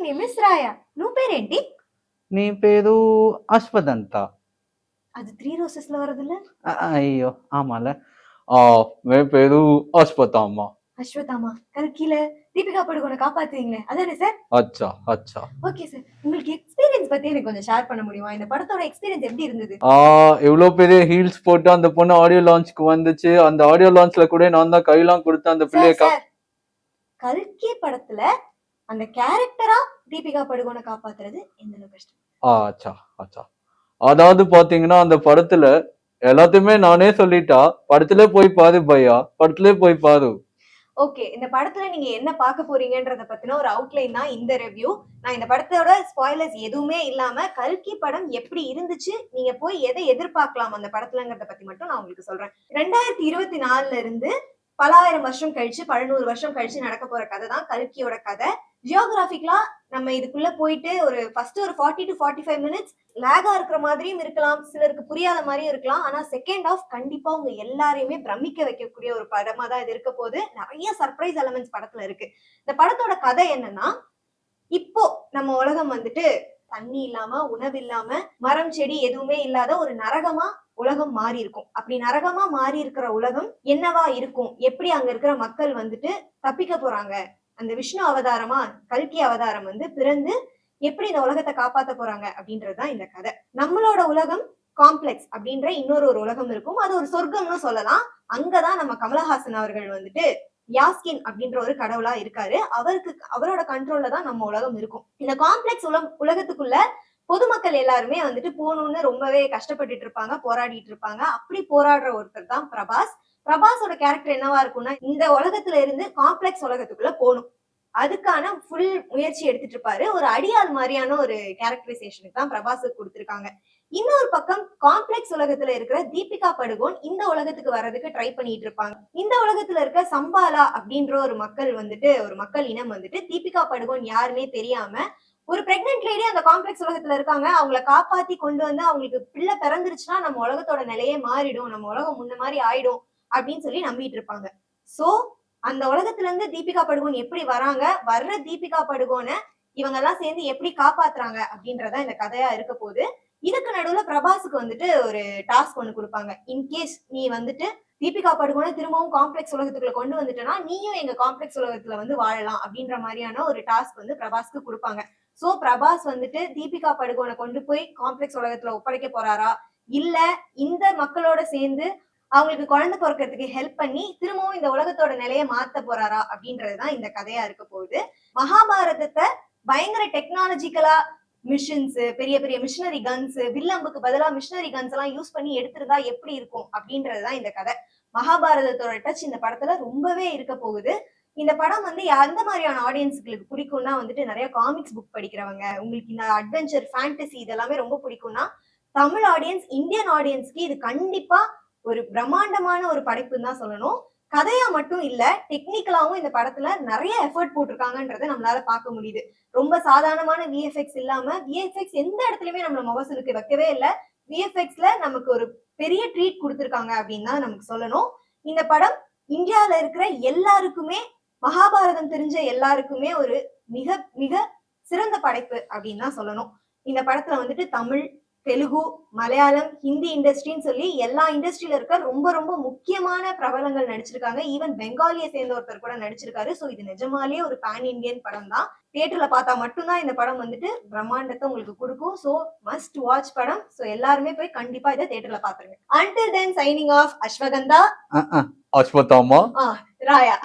Name is రాయా. నువ్వు పేరేంటి? నీ పేరు అశ్వథంత. అది 3 రోజెస్ లో వరదులే. అయ్యో ఆమాల. மே பேரு அஸ்வத்தாமா. அஸ்வத்தாமா கல்கில தீபிகா படுகோனை காப்பாத்துவீங்களே அதானே சார்? அச்சா அச்சா. ஓகே சார், உங்களுக்கு எக்ஸ்பீரியன்ஸ் பத்தி எனக்கு கொஞ்சம் ஷேர் பண்ண முடியுமா? இந்த படத்தோட எக்ஸ்பீரியன்ஸ் எப்படி இருந்தது? எவ்வளவு பெரிய ஹீல்ஸ் போட்டு அந்த பொண்ணு ஆடியோ லான்ச்க்கு வந்துச்சு. அந்த ஆடியோ லான்ச்ல கூட நான் தான் கையெல்லாம் கொடுத்து அந்த பிள்ளைய கல்கி படத்துல அந்த கேரக்டரா தீபிகா படுகோனை காப்பாத்துறது எந்த அளவுக்கு கஷ்டம்? அச்சா அச்சா. அதாவது பாத்தீங்கன்னா அந்த படத்துல எல்லாத்தையுமே நானே சொல்லிட்டா, படத்திலே போய் பாரு பையா, படத்திலே போய் பாரு. ஓகே, இந்த படத்துல நீங்க என்ன பார்க்க போறீங்கன்றத பத்தின ஒரு அவுட்லைன் தான் இந்த ரிவ்யூ. நான் இந்த படத்தோட ஸ்பாயிலர்ஸ் எதுவுமே இல்லாம கல்கி படம் எப்படி இருந்துச்சு, நீங்க போய் எதை எதிர்பார்க்கலாம் அந்த படத்துலங்கிறத பத்தி மட்டும் நான் உங்களுக்கு சொல்றேன். 2024 இருந்து பல ஆயிரம் வருஷம் கழிச்சு, 100 வருஷம் கழிச்சு நடக்க போற கதை தான் கல்கியோட கதை. ஜியோகிராபிக்கலா நம்ம இதுக்குள்ள போயிட்டு ஒரு ஃபர்ஸ்ட் ஒரு 40 to 45 மினிட்ஸ் லேகா இருக்கிற மாதிரியும் இருக்கலாம், சிலருக்கு புரியாத மாதிரியும் இருக்கலாம். ஆனா செகண்ட் ஆஃப் கண்டிப்பா உங்க எல்லாரையுமே பிரமிக்க வைக்கக்கூடிய ஒரு படமா தான் இது இருக்க போது. நிறைய சர்ப்ரைஸ் எலமெண்ட்ஸ் படத்துல இருக்கு. இந்த படத்தோட கதை என்னன்னா, இப்போ நம்ம உலகம் வந்துட்டு தண்ணி இல்லாம, உணவு இல்லாம, மரம் செடி எதுவுமே இல்லாத ஒரு நரகமா உலகம் மாறி இருக்கும். அப்படி நரகமா மாறி இருக்கிற உலகம் என்னவா இருக்கும், எப்படி அங்க இருக்கிற மக்கள் வந்துட்டு தப்பிக்க போறாங்க, அந்த விஷ்ணு அவதாரமா கல்கி அவதாரம் வந்து பிறந்து எப்படி இந்த உலகத்தை காப்பாத்த போறாங்க அப்படின்றதுதான் இந்த கதை. நம்மளோட உலகம் காம்ப்ளெக்ஸ் அப்படின்ற இன்னொரு ஒரு உலகம் இருக்கும். அது ஒரு சொர்க்கம்னு சொல்லலாம். அங்கதான் நம்ம கமலஹாசன் அவர்கள் வந்துட்டு யாஸ்கின் அப்படின்ற ஒரு கடவுளா இருக்காரு. அவரோட கண்ட்ரோல்ல தான் நம்ம உலகம் இருக்கும். இந்த காம்ப்ளெக்ஸ் உலகத்துக்குள்ள பொதுமக்கள் எல்லாருமே வந்துட்டு போகணும்னு ரொம்பவே கஷ்டப்பட்டுட்டு இருப்பாங்க, போராடிட்டு இருப்பாங்க. அப்படி போராடுற ஒருத்தர் தான் பிரபாஸ். பிரபாஸோட கேரக்டர் என்னவா இருக்கும்னா, இந்த உலகத்துல இருந்து காம்ப்ளெக்ஸ் உலகத்துக்குள்ள போகணும், அதுக்கான ஃபுல் முயற்சி எடுத்துட்டு இருப்பாரு. ஒரு அடியாள் மாதிரியான ஒரு கேரக்டரைசேஷனுக்கு தான் பிரபாஸுக்கு கொடுத்திருக்காங்க. இன்னொரு பக்கம் காம்ப்ளெக்ஸ் உலகத்துல இருக்கிற தீபிகா படுகோன் இந்த உலகத்துக்கு வர்றதுக்கு ட்ரை பண்ணிட்டு இருப்பாங்க. இந்த உலகத்துல இருக்க சம்பாலா அப்படின்ற ஒரு மக்கள் இனம் வந்துட்டு தீபிகா படுகோன் யாருன்னே தெரியாம ஒரு பிரெக்னென்ட் லேடி அந்த காம்ப்ளெக்ஸ் உலகத்துல இருக்காங்க. அவங்கள காப்பாத்தி கொண்டு வந்து அவங்களுக்கு பிள்ளை பிறந்துருச்சுன்னா நம்ம உலகத்தோட நிலையே மாறிடும், நம்ம உலகம் முன்ன மாதிரி ஆயிடும் அப்படின்னு சொல்லி நம்பிட்டு இருப்பாங்க. சோ அந்த உலகத்துல இருந்து தீபிகா படுகோன் எப்படி வராங்க, வர்ற தீபிகா படுகோனை இவங்க எல்லாம் சேர்ந்து எப்படி காப்பாத்துறாங்க அப்படின்றதா இந்த கதையா இருக்க போகுது. இதுக்கு நடுவுல பிரபாஸுக்கு வந்துட்டு ஒரு டாஸ்க் ஒண்ணு கொடுப்பாங்க. இன்கேஸ் நீ வந்துட்டு தீபிகா படுகோனை திரும்பவும் காம்ப்ளெக்ஸ் உலகத்துக்குள்ள கொண்டு வந்துட்டேன்னா நீயும் எங்க காம்ப்ளெக்ஸ் உலகத்துல வந்து வாழலாம் அப்படின்ற மாதிரியான ஒரு டாஸ்க் வந்து பிரபாஸ்க்கு கொடுப்பாங்க. சோ பிரபாஸ் வந்துட்டு தீபிகா படுகோனை கொண்டு போய் காம்ப்ளெக்ஸ் உலகத்துல ஒப்படைக்க போறாரா, இல்ல இந்த மக்களோட சேர்ந்து அவங்களுக்கு குழந்தை பிறக்கிறதுக்கு ஹெல்ப் பண்ணி திரும்பவும் இந்த உலகத்தோட நிலையை மாத்த போறாரா அப்படின்றதுதான் இந்த கதையா இருக்க போகுது. மகாபாரதத்தை பயங்கர டெக்னாலஜிக்கலா மிஷின்ஸ், பெரிய பெரிய மிஷினரி கன்ஸ், வில்லம்புக்கு பதிலா மிஷினரி கன்ஸ் எல்லாம் யூஸ் பண்ணி எடுத்துருந்தா எப்படி இருக்கும் அப்படின்றதுதான் இந்த கதை. மகாபாரதத்தோட டச் இந்த படத்துல ரொம்பவே இருக்க போகுது. இந்த படம் வந்து எந்த மாதிரியான ஆடியன்ஸ்களுக்கு பிடிக்கும்னா வந்துட்டு நிறைய காமிக்ஸ் புக் படிக்கிறவங்க, உங்களுக்கு இந்த அட்வென்ச்சர் ஃபேண்டசி இதெல்லாமே ரொம்ப பிடிக்கும்னா தமிழ் ஆடியன்ஸ், இந்தியன் ஆடியன்ஸ்க்கு இது கண்டிப்பா ஒரு பிரம்மாண்டமான ஒரு படைப்புன்னு தான் சொல்லணும். கதையா மட்டும் இல்ல, டெக்னிக்கலாவும் இந்த படத்துல நிறைய எஃபர்ட் போட்டிருக்காங்கன்றதை நம்மளால பார்க்க முடியுது. ரொம்ப சாதாரணமான விஎஃப்எக்ஸ் இல்லாம, விஎஃப்எக்ஸ் எந்த இடத்துலயுமே நம்மள முகசுலுக்கு வைக்கவே இல்லை. விஎஃப்எக்ஸ்ல நமக்கு ஒரு பெரிய ட்ரீட் கொடுத்துருக்காங்க அப்படின்னு தான் நமக்கு சொல்லணும். இந்த படம் இந்தியாவில இருக்கிற எல்லாருக்குமே, மகாபாரதம் தெரிஞ்ச எல்லாருக்குமே ஒரு மிக மிக சிறந்த படைப்பு அப்படின்னு தான் சொல்லணும். இந்த படத்துல வந்துட்டு தமிழ், தெலுங்கு, மலையாளம், ஹிந்தி இண்டஸ்ட்ரின்னு சொல்லி எல்லா இண்டஸ்ட்ரியில இருக்க ரொம்ப ரொம்ப முக்கியமான பிரபலங்கள் நடிச்சிருக்காங்க. ஈவன் பெங்காலியை சேர்ந்த ஒருத்தர் கூட நடிச்சிருக்காரு. சோ இது நிஜமாலேயே ஒரு பேன் இண்டியன் படம் தான். தியேட்டர்ல பார்த்தா மட்டும்தான் இந்த படம் வந்துட்டு பிரம்மாண்டத்தை உங்களுக்கு கொடுக்கும். சோ மஸ்ட் வாட்ச் படம். சோ எல்லாருமே போய் கண்டிப்பா இதை தியேட்டர்ல பாத்துருங்க. Until then, signing off, ashwagandha, Ashwatthama, ராயா.